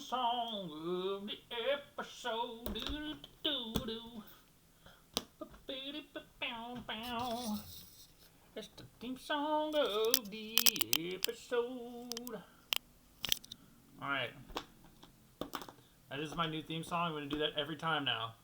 song of the episode. Do-do-do-do. It's the theme song of the episode. Alright. That is my new theme song. I'm going to do that every time now.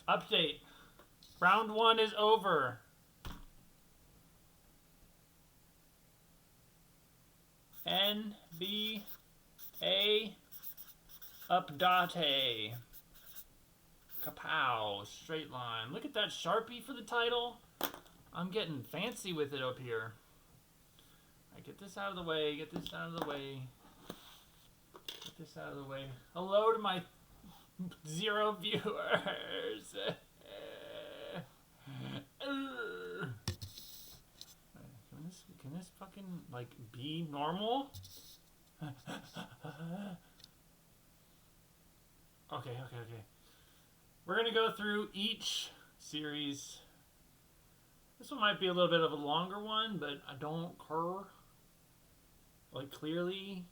Update. Round 1 is over. NBA Update. Kapow. Straight line. Look at that Sharpie for the title. I'm getting fancy with it up here. Alright, get this out of the way. Get this out of the way. Get this out of the way. Hello to my 0 viewers. Can this fucking, like, be normal? Okay. We're gonna go through each series. This one might be a little bit of a longer one, but I don't care. Like, clearly,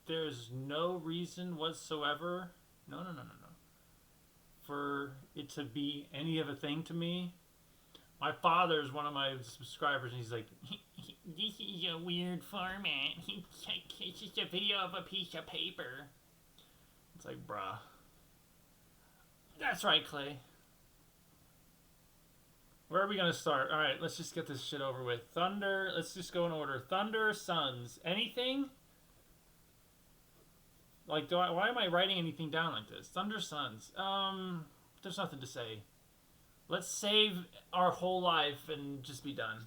there's no reason whatsoever, no, for it to be any of a thing to me. My father's one of my subscribers, and he's like, this is a weird format. It's just a video of a piece of paper. It's like, bruh. That's right, Clay. Where are we going to start? Alright, let's just get this shit over with. Thunder, let's just go in order. Thunder, Suns. Anything? Like, why am I writing anything down like this? Thunder, Suns. There's nothing to say. Let's save our whole life and just be done.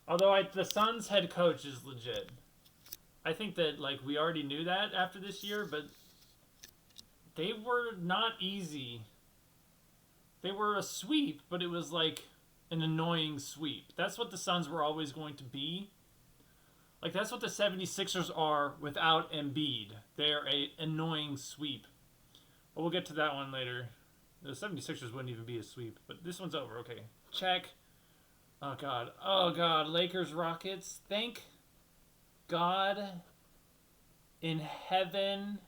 Although the Suns head coach is legit. I think that, like, we already knew that after this year, but they were not easy. They were a sweep, but it was like an annoying sweep. That's what the Suns were always going to be. Like, that's what the 76ers are without Embiid. They're an annoying sweep. But we'll get to that one later. The 76ers wouldn't even be a sweep. But this one's over. Okay. Check. Oh, God. Oh, God. Lakers, Rockets. Thank God in heaven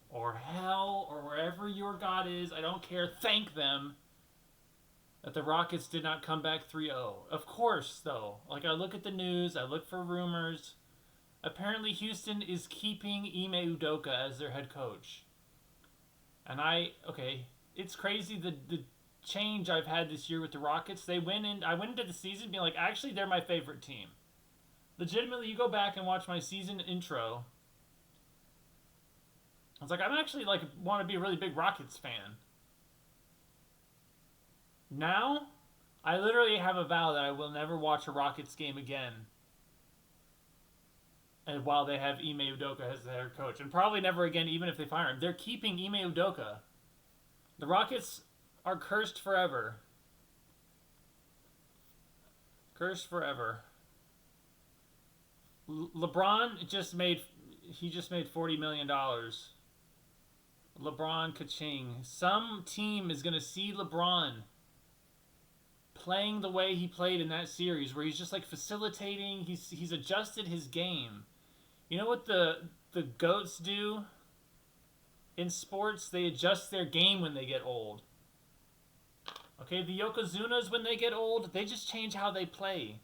or hell or wherever your God is. I don't care. Thank them that the Rockets did not come back 3-0. Of course, though. Like, I look at the news. I look for rumors. Apparently, Houston is keeping Ime Udoka as their head coach. And okay, it's crazy the change I've had this year with the Rockets. I went into the season being like, actually, they're my favorite team. Legitimately, you go back and watch my season intro. I was like, I'm actually, like, want to be a really big Rockets fan. Now, I literally have a vow that I will never watch a Rockets game again. And while they have Ime Udoka as their coach. And probably never again, even if they fire him. They're keeping Ime Udoka. The Rockets are cursed forever. Cursed forever. LeBron just made $40 million. LeBron ka-ching. Some team is going to see LeBron playing the way he played in that series, where he's just like facilitating. He's adjusted his game. You know what the GOATs do in sports? They adjust their game when they get old. Okay, the Yokozunas, when they get old, they just change how they play.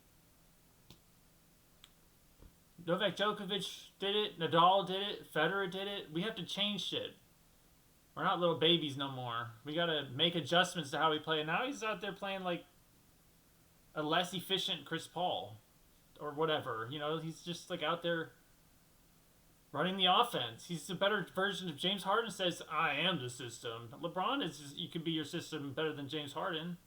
Novak Djokovic did it. Nadal did it. Federer did it. We have to change shit. We're not little babies no more. We got to make adjustments to how we play. And now he's out there playing like a less efficient Chris Paul or whatever. You know, he's just like out there running the offense. He's a better version of James Harden. Says, I am the system. LeBron is just, you can be your system better than James Harden.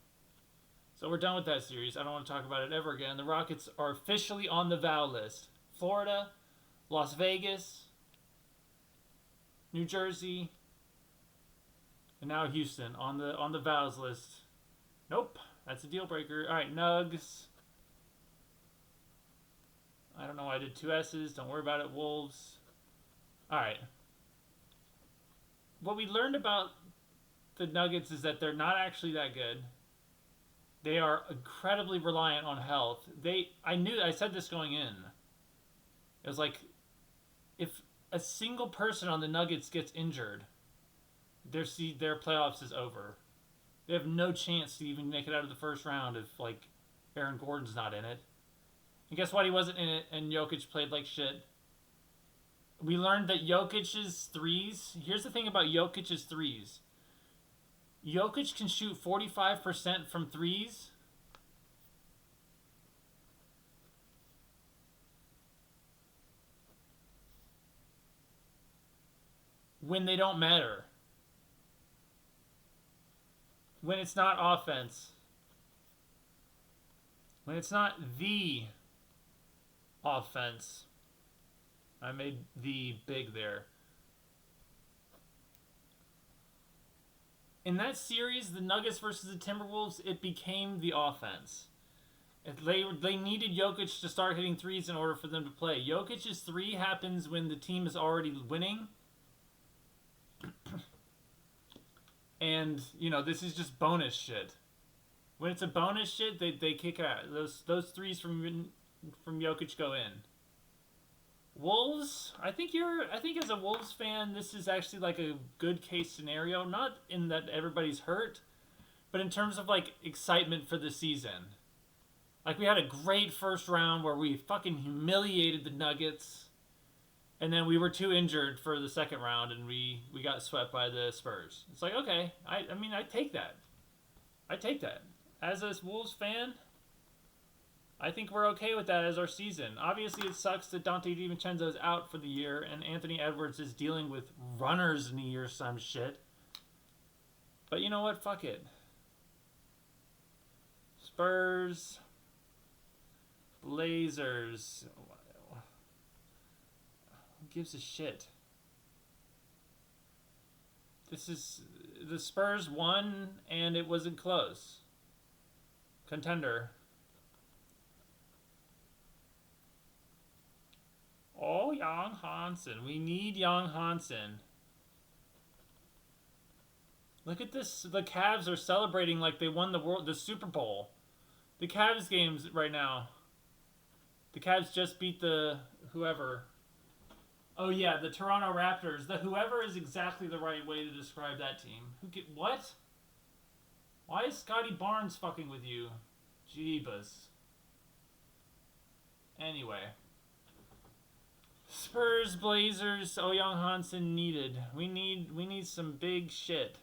So we're done with that series. I don't want to talk about it ever again. The Rockets are officially on the vow list. Florida, Las Vegas, New Jersey, and now Houston on the vows list. Nope, that's a deal breaker. All right, Nugs. I don't know why I did 2 S's. Don't worry about it. Wolves. All right. What we learned about the Nuggets is that they're not actually that good. They are incredibly reliant on health. I said this going in. It was like, if a single person on the Nuggets gets injured, their playoffs is over. They have no chance to even make it out of the first round if like Aaron Gordon's not in it. And guess what? He wasn't in it, and Jokic played like shit. We learned that Jokic's threes. Here's the thing about Jokic's threes. Jokic can shoot 45% from threes. When they don't matter. When it's not offense. When it's not the offense. I made the big there. In that series, the Nuggets versus the Timberwolves, it became the offense. They needed Jokic to start hitting threes in order for them to play. Jokic's three happens when the team is already winning. And, you know, this is just bonus shit. When it's a bonus shit, they kick out. Those threes from Jokic go in. Wolves, I think as a Wolves fan, this is actually like a good case scenario. Not in that everybody's hurt, but in terms of like excitement for the season. Like we had a great first round where we fucking humiliated the Nuggets. And then we were too injured for the second round, and we got swept by the Spurs. It's like, okay, I mean, I take that. I take that. As a Wolves fan, I think we're okay with that as our season. Obviously, it sucks that Dante DiVincenzo is out for the year, and Anthony Edwards is dealing with runner's knee or some shit. But you know what? Fuck it. Spurs. Blazers. Who gives a shit? This is... The Spurs won, and it wasn't close. Contender. Oh, Young Hansen. We need Young Hansen. Look at this. The Cavs are celebrating like they won the Super Bowl. The Cavs games right now. The Cavs just beat the whoever. Oh yeah, the Toronto Raptors. The whoever is exactly the right way to describe that team. What? Why is Scotty Barnes fucking with you? Jeebus. Anyway. Spurs, Blazers, Young Hansen needed. We need some big shit.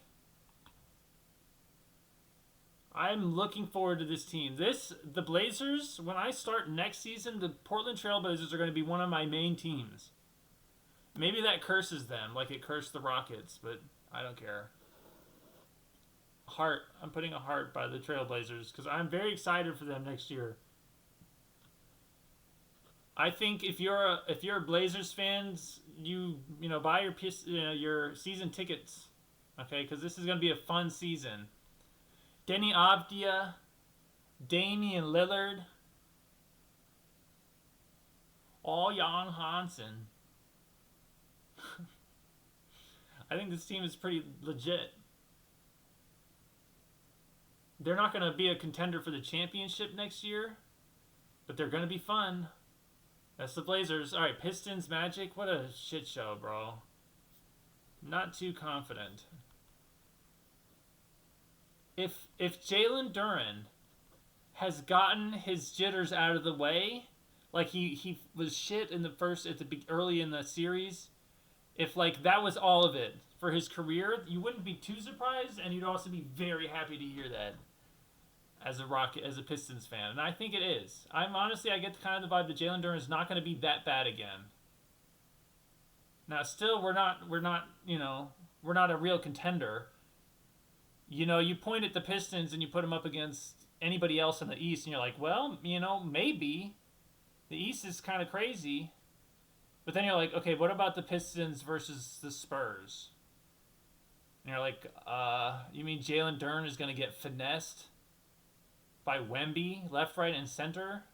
I'm looking forward to this team. The Blazers, when I start next season, the Portland Trail Blazers are going to be one of my main teams. Maybe that curses them, like it cursed the Rockets, but I don't care. Heart. I'm putting a heart by the Trailblazers because I'm very excited for them next year. I think if you're a Blazers fans, you buy your season tickets, okay? Because this is going to be a fun season. Denny Avdia, Damian Lillard, all Young Hansen. I think this team is pretty legit. They're not going to be a contender for the championship next year, but they're going to be fun. That's the Blazers. All right, Pistons, Magic. What a shit show, bro. Not too confident. If Jalen Duren has gotten his jitters out of the way, like he was shit in early in the series, if like that was all of it for his career, you wouldn't be too surprised, and you'd also be very happy to hear that as a Pistons fan, and I think it is. I get kind of the vibe that Jalen Duren is not going to be that bad again. Now, still, we're not a real contender. You point at the Pistons and you put them up against anybody else in the East, and you're like, well, maybe the East is kind of crazy. But then you're like, okay, what about the Pistons versus the Spurs? And you're like, you mean Jalen Duren is going to get finessed by Wemby, left, right, and center?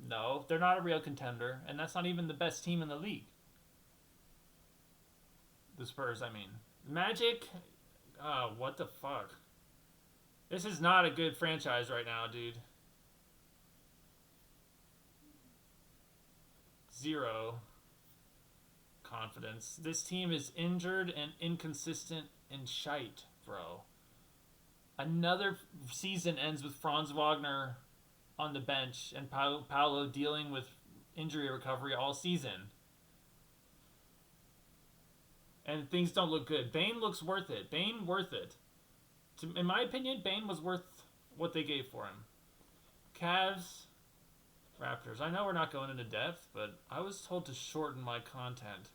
No, they're not a real contender, and that's not even the best team in the league. The Spurs, I mean. Magic, what the fuck? This is not a good franchise right now, dude. Zero confidence. This team is injured and inconsistent and shite, bro. Another season ends with Franz Wagner on the bench and Paolo dealing with injury recovery all season. And things don't look good. Bane looks worth it. Bane worth it. In my opinion, Bane was worth what they gave for him. Cavs, Raptors. I know we're not going into depth, but I was told to shorten my content.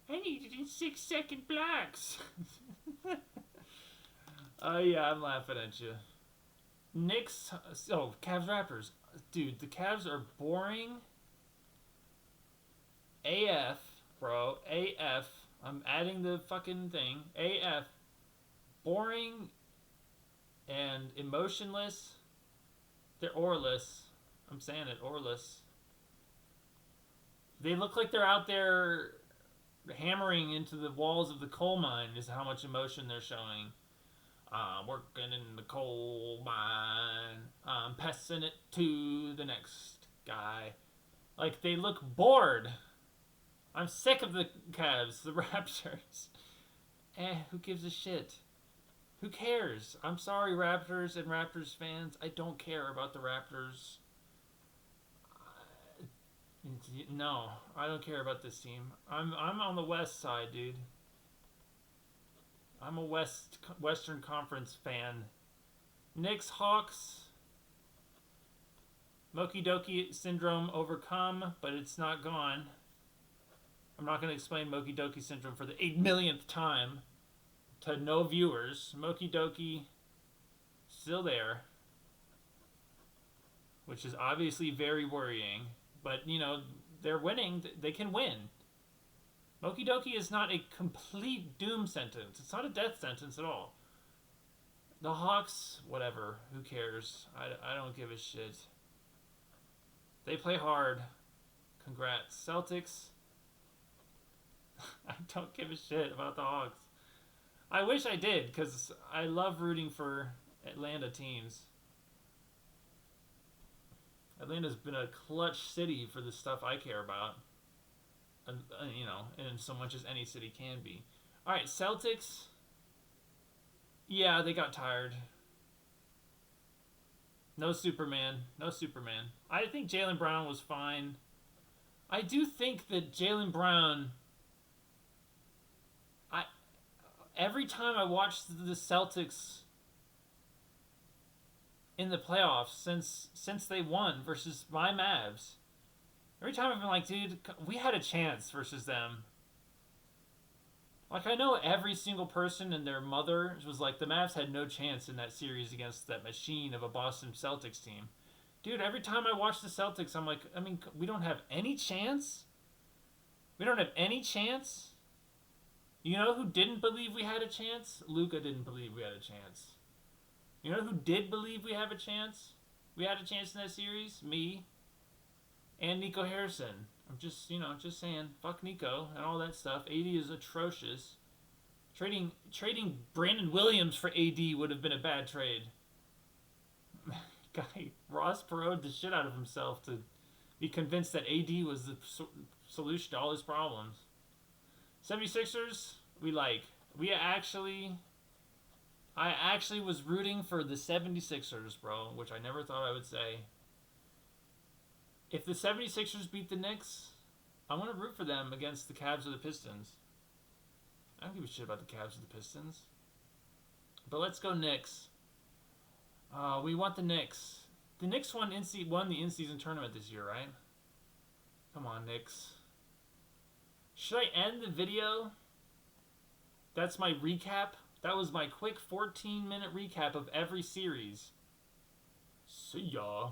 I need it in 6-second blocks. Yeah, I'm laughing at you. Knicks. Oh, Cavs, Raptors. Dude, the Cavs are boring. AF, bro. AF. I'm adding the fucking thing. AF. Boring and emotionless. They're orless. I'm saying it, orless. They look like they're out there hammering into the walls of the coal mine is how much emotion they're showing. Working in the coal mine. I'm passing it to the next guy. Like, they look bored. I'm sick of the Cavs, the Raptors. Who gives a shit? Who cares? I'm sorry, Raptors and Raptors fans. I don't care about the Raptors. No, I don't care about this team. I'm on the West side, dude. I'm a Western Conference fan. Knicks, Hawks. Moki Doki syndrome overcome, but it's not gone. I'm not going to explain Moki Doki syndrome for the 8 millionth time to no viewers. Moki Doki still there, which is obviously very worrying. But, you know, they're winning. They can win. Moki Doki is not a complete doom sentence. It's not a death sentence at all. The Hawks, whatever. Who cares? I don't give a shit. They play hard. Congrats. Celtics. I don't give a shit about the Hawks. I wish I did, because I love rooting for Atlanta teams. Atlanta's been a clutch city for the stuff I care about. And, you know, and so much as any city can be. Alright, Celtics. Yeah, they got tired. No Superman. No Superman. I think Jaylen Brown was fine. I do think that Jaylen Brown... Every time I watch the Celtics in the playoffs since they won versus my Mavs, every time I've been like, dude, we had a chance versus them. Like, I know every single person and their mother was like, the Mavs had no chance in that series against that machine of a Boston Celtics team. Dude, every time I watch the Celtics, I'm like, I mean, we don't have any chance? We don't have any chance? You know who didn't believe we had a chance? Luka didn't believe we had a chance. You know who did believe we have a chance? We had a chance in that series? Me. And Nico Harrison. I'm just saying, fuck Nico and all that stuff. AD is atrocious. Trading Brandon Williams for AD would have been a bad trade. Guy, Ross Perot the shit out of himself to be convinced that AD was the solution to all his problems. 76ers, I actually was rooting for the 76ers, bro, which I never thought I would say. If the 76ers beat the Knicks, I want to root for them against the Cavs or the Pistons. I don't give a shit about the Cavs or the Pistons. But let's go Knicks. We want the Knicks. The Knicks won the in-season tournament this year, right? Come on, Knicks. Should I end the video? That's my recap. That was my quick 14-minute recap of every series. See ya.